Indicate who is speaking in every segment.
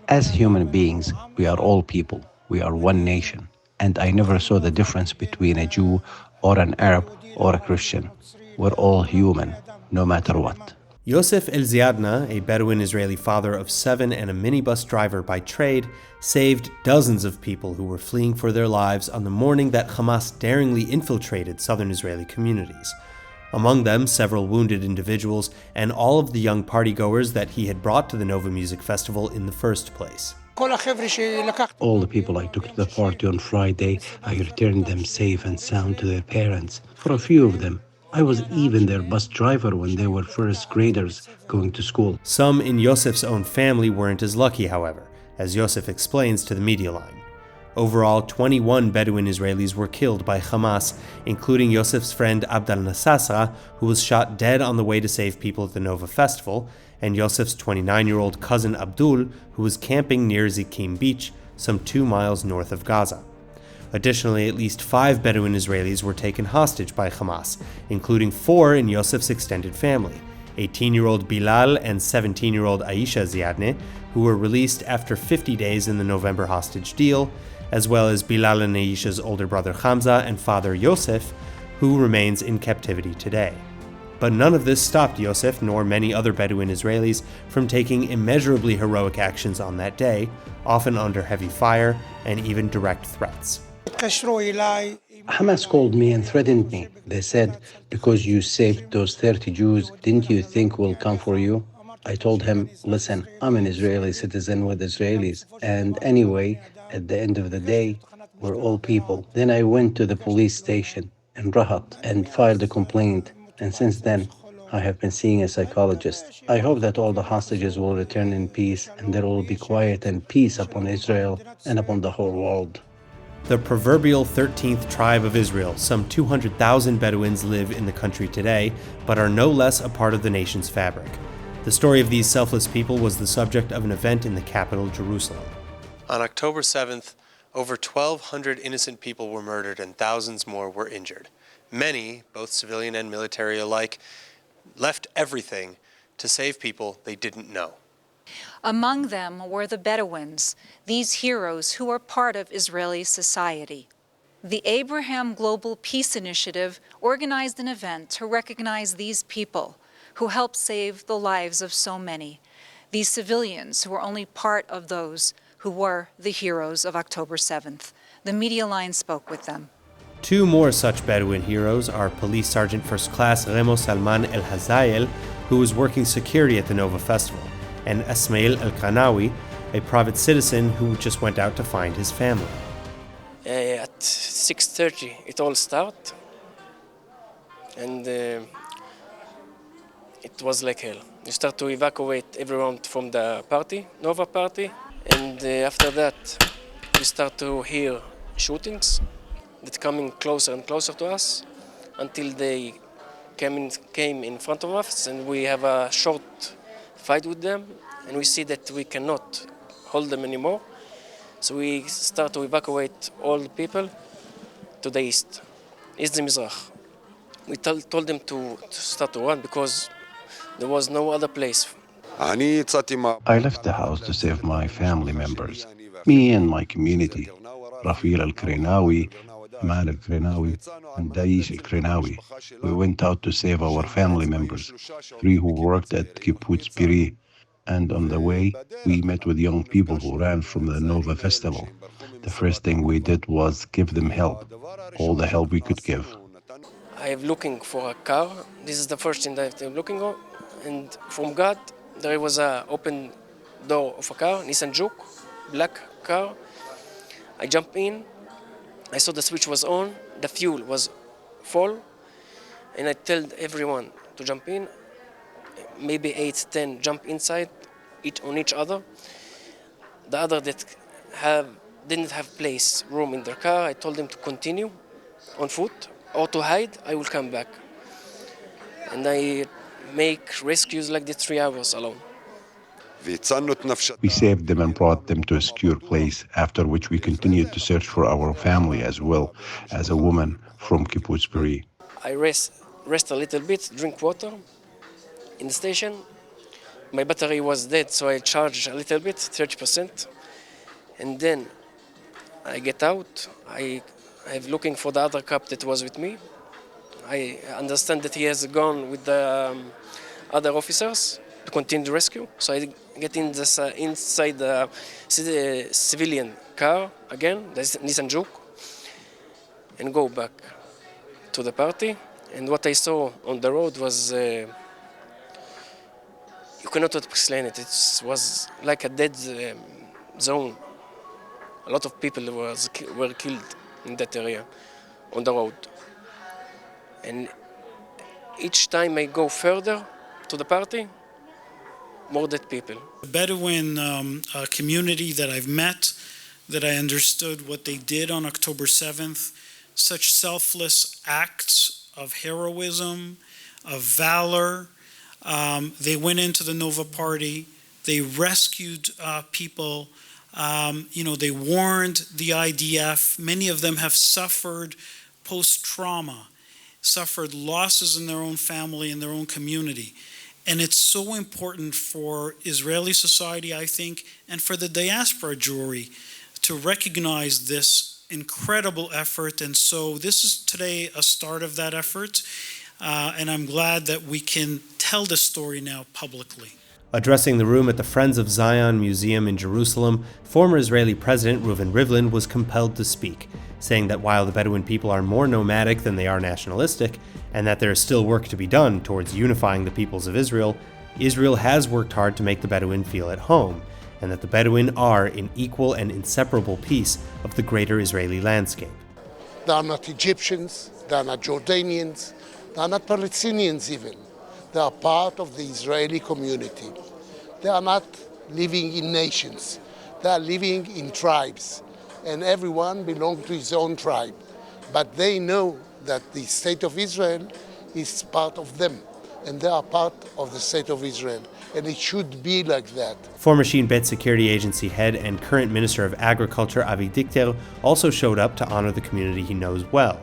Speaker 1: As human beings, we are all people. We are one nation. And I never saw the difference between a Jew or an Arab or a Christian. We're all human, no matter what.
Speaker 2: Yosef El-Ziadna, a Bedouin Israeli father of 7 and a minibus driver by trade, saved dozens of people who were fleeing for their lives on the morning that Hamas daringly infiltrated southern Israeli communities. Among them, several wounded individuals and all of the young partygoers that he had brought to the Nova Music Festival in the first place.
Speaker 1: All the people I took to the party on Friday, I returned them safe and sound to their parents. For a few of them, I was even their bus driver when they were first graders going to school.
Speaker 2: Some in Yosef's own family weren't as lucky, however, as Yosef explains to the media line. Overall, 21 Bedouin Israelis were killed by Hamas, including Yosef's friend Abdel Nassasra, who was shot dead on the way to save people at the Nova Festival, and Yosef's 29-year-old cousin Abdul, who was camping near Zikim Beach, some 2 miles north of Gaza. Additionally, at least 5 Bedouin Israelis were taken hostage by Hamas, including 4 in Yosef's extended family, 18-year-old Bilal and 17-year-old Aisha Ziadne, who were released after 50 days in the November hostage deal, as well as Bilal and Aisha's older brother Hamza and father Yosef, who remains in captivity today. But none of this stopped Yosef nor many other Bedouin Israelis from taking immeasurably heroic actions on that day, often under heavy fire and even direct threats.
Speaker 1: Hamas called me and threatened me. They said, because you saved those 30 Jews, didn't you think we'll come for you? I told him, listen, I'm an Israeli citizen with Israelis. And anyway, at the end of the day, we're all people. Then I went to the police station in Rahat and filed a complaint. And since then, I have been seeing a psychologist. I hope that all the hostages will return in peace and there will be quiet and peace upon Israel and upon the whole world.
Speaker 2: The proverbial 13th tribe of Israel, some 200,000 Bedouins live in the country today, but are no less a part of the nation's fabric. The story of these selfless people was the subject of an event in the capital, Jerusalem. On October 7th, over 1,200 innocent people were murdered and thousands more were injured. Many, both civilian and military alike, left everything to save people they didn't know.
Speaker 3: Among them were the Bedouins, these heroes who are part of Israeli society. The Abraham Global Peace Initiative organized an event to recognize these people who helped save the lives of so many, these civilians who were only part of those who were the heroes of October 7th. The media line spoke with them.
Speaker 2: 2 more such Bedouin heroes are Police Sergeant First Class Remo Salman El Hazael, who was working security at the Nova Festival, and Ismail El Kanawi, a private citizen who just went out to find his family.
Speaker 4: At 6:30 it all started, and it was like hell. You start to evacuate everyone from the party, Nova party, and after that we start to hear shootings that coming closer and closer to us until they came in front of us, and we have a short fight with them, and we see that we cannot hold them anymore. So we start to evacuate all the people to the east the Mizrach. We told them to start to run because there was no other place.
Speaker 1: I left the house to save my family members, me and my community, Rafiel Al-Krenawi, Aman Al-Krenawi, and Daish Al-Krenawi. We went out to save our family members, 3 who worked at Kibbutz Biri. And on the way, we met with young people who ran from the Nova Festival. The first thing we did was give them help, all the help we could give.
Speaker 4: I am looking for a car. This is the first thing that I'm looking for. And from God, there was an open door of a car, Nissan Juke, black car. I jumped in. I saw the switch was on, the fuel was full, and I told everyone to jump in. Maybe 8, 10 jump inside, on each other. The other that didn't have room in their car, I told them to continue on foot or to hide. I will come back. And I make rescues like this 3 hours alone.
Speaker 1: We saved them and brought them to a secure place, after which we continued to search for our family as well as a woman from Kibbutz Beri.
Speaker 4: I rest a little bit, drink water in the station, My battery was dead, so I charged a little bit, 30%. And then I get out. I'm looking for the other cop that was with me. I understand that he has gone with the other officers to continue the rescue. So I get in this, inside the civilian car again, the Nissan Juke, and go back to the party. And what I saw on the road was, you cannot explain it. It was like a dead zone. A lot of people were killed in that area on the road. And each time I go further to the party, more dead people.
Speaker 5: The Bedouin community that I've met, that I understood what they did on October 7th, such selfless acts of heroism, of valor. They went into the Nova Party, they rescued people, they warned the IDF. Many of them have suffered post-trauma, suffered losses in their own family, in their own community. And it's so important for Israeli society, I think, and for the diaspora Jewry to recognize this incredible effort. And so this is today a start of that effort. And I'm glad that we can tell the story now publicly.
Speaker 2: Addressing the room at the Friends of Zion Museum in Jerusalem, former Israeli President Reuven Rivlin was compelled to speak, saying that while the Bedouin people are more nomadic than they are nationalistic, and that there is still work to be done towards unifying the peoples of Israel, Israel has worked hard to make the Bedouin feel at home, and that the Bedouin are an equal and inseparable piece of the greater Israeli landscape.
Speaker 6: They are not Egyptians, they are not Jordanians, they are not Palestinians even. They are part of the Israeli community. They are not living in nations. They are living in tribes, and everyone belongs to his own tribe. But they know that the state of Israel is part of them, and they are part of the state of Israel, and it should be like that.
Speaker 2: Former Shin Bet Security Agency head and current Minister of Agriculture Avi Dichter also showed up to honor the community he knows well.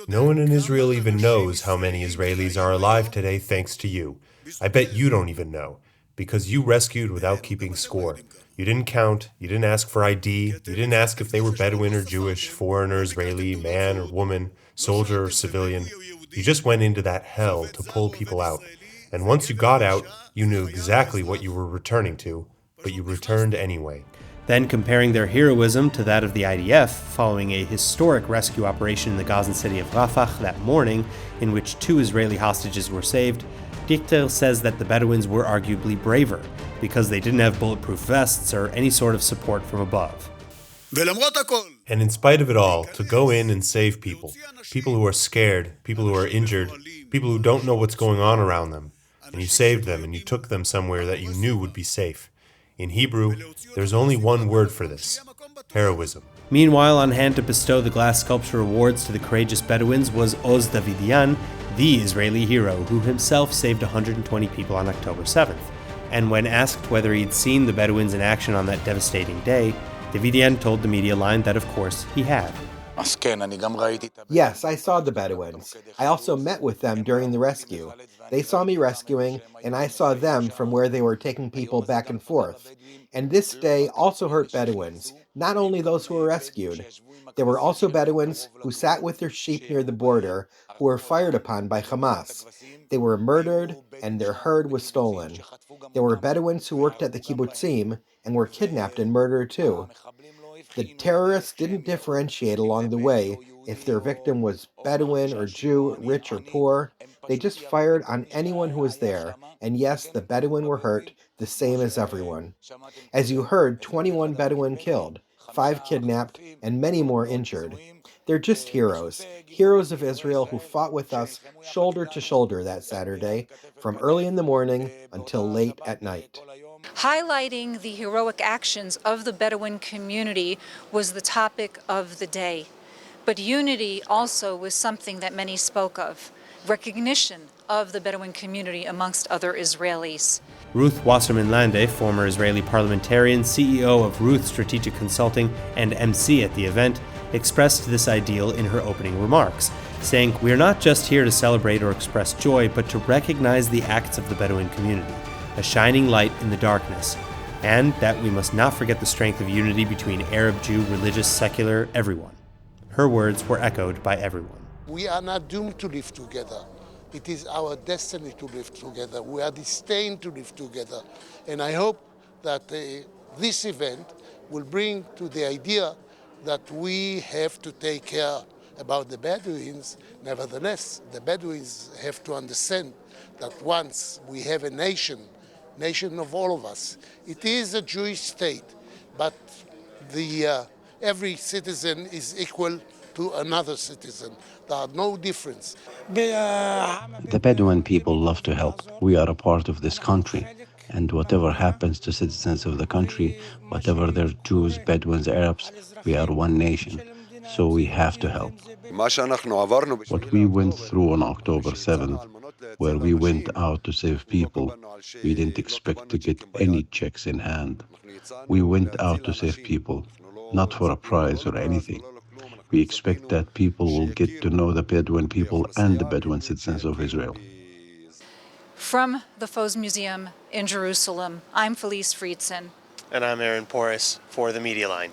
Speaker 7: No one in Israel even knows how many Israelis are alive today thanks to you. I bet you don't even know, because you rescued without keeping score. You didn't count, you didn't ask for ID, you didn't ask if they were Bedouin or Jewish, foreign or Israeli, man or woman, soldier or civilian. You just went into that hell to pull people out. And once you got out, you knew exactly what you were returning to, but you returned anyway.
Speaker 2: Then comparing their heroism to that of the IDF following a historic rescue operation in the Gazan city of Rafah that morning, in which 2 Israeli hostages were saved, Dichter says that the Bedouins were arguably braver, because they didn't have bulletproof vests or any sort of support from above.
Speaker 7: And in spite of it all, to go in and save people, people who are scared, people who are injured, people who don't know what's going on around them, and you saved them and you took them somewhere that you knew would be safe. In Hebrew, there's only one word for this: heroism.
Speaker 2: Meanwhile, on hand to bestow the glass sculpture awards to the courageous Bedouins was Oz Davidian, the Israeli hero who himself saved 120 people on October 7th. And when asked whether he'd seen the Bedouins in action on that devastating day, Davidian told the media line that of course he had.
Speaker 8: Yes, I saw the Bedouins. I also met with them during the rescue. They saw me rescuing, and I saw them from where they were taking people back and forth. And this day also hurt Bedouins, not only those who were rescued. There were also Bedouins who sat with their sheep near the border, who were fired upon by Hamas. They were murdered, and their herd was stolen. There were Bedouins who worked at the kibbutzim and were kidnapped and murdered too. The terrorists didn't differentiate along the way if their victim was Bedouin or Jew, rich or poor. They just fired on anyone who was there, and yes, the Bedouin were hurt, the same as everyone. As you heard, 21 Bedouin killed, 5 kidnapped, and many more injured. They're just heroes, heroes of Israel who fought with us shoulder to shoulder that Saturday, from early in the morning until late at night.
Speaker 3: Highlighting the heroic actions of the Bedouin community was the topic of the day. But unity also was something that many spoke of. Recognition of the Bedouin community amongst other Israelis.
Speaker 2: Ruth Wasserman Lande, former Israeli parliamentarian, CEO of Ruth Strategic Consulting, and MC at the event, expressed this ideal in her opening remarks, saying, "We are not just here to celebrate or express joy, but to recognize the acts of the Bedouin community, a shining light in the darkness, and that we must not forget the strength of unity between Arab, Jew, religious, secular, everyone." Her words were echoed by everyone.
Speaker 6: We are not doomed to live together. It is our destiny to live together. We are destined to live together. And I hope that this event will bring to the idea that we have to take care about the Bedouins. Nevertheless, the Bedouins have to understand that once we have a nation of all of us, it is a Jewish state, but every citizen is equal to another citizen. There are no difference.
Speaker 1: The Bedouin people love to help. We are a part of this country. And whatever happens to citizens of the country, whatever they're Jews, Bedouins, Arabs, we are one nation. So we have to help. What we went through on October 7th, where we went out to save people, we didn't expect to get any checks in hand. We went out to save people, not for a prize or anything. We expect that people will get to know the Bedouin people and the Bedouin citizens of Israel.
Speaker 3: From the Fos Museum in Jerusalem, I'm Felice Friedson.
Speaker 2: And I'm Aaron Porras for the Media Line.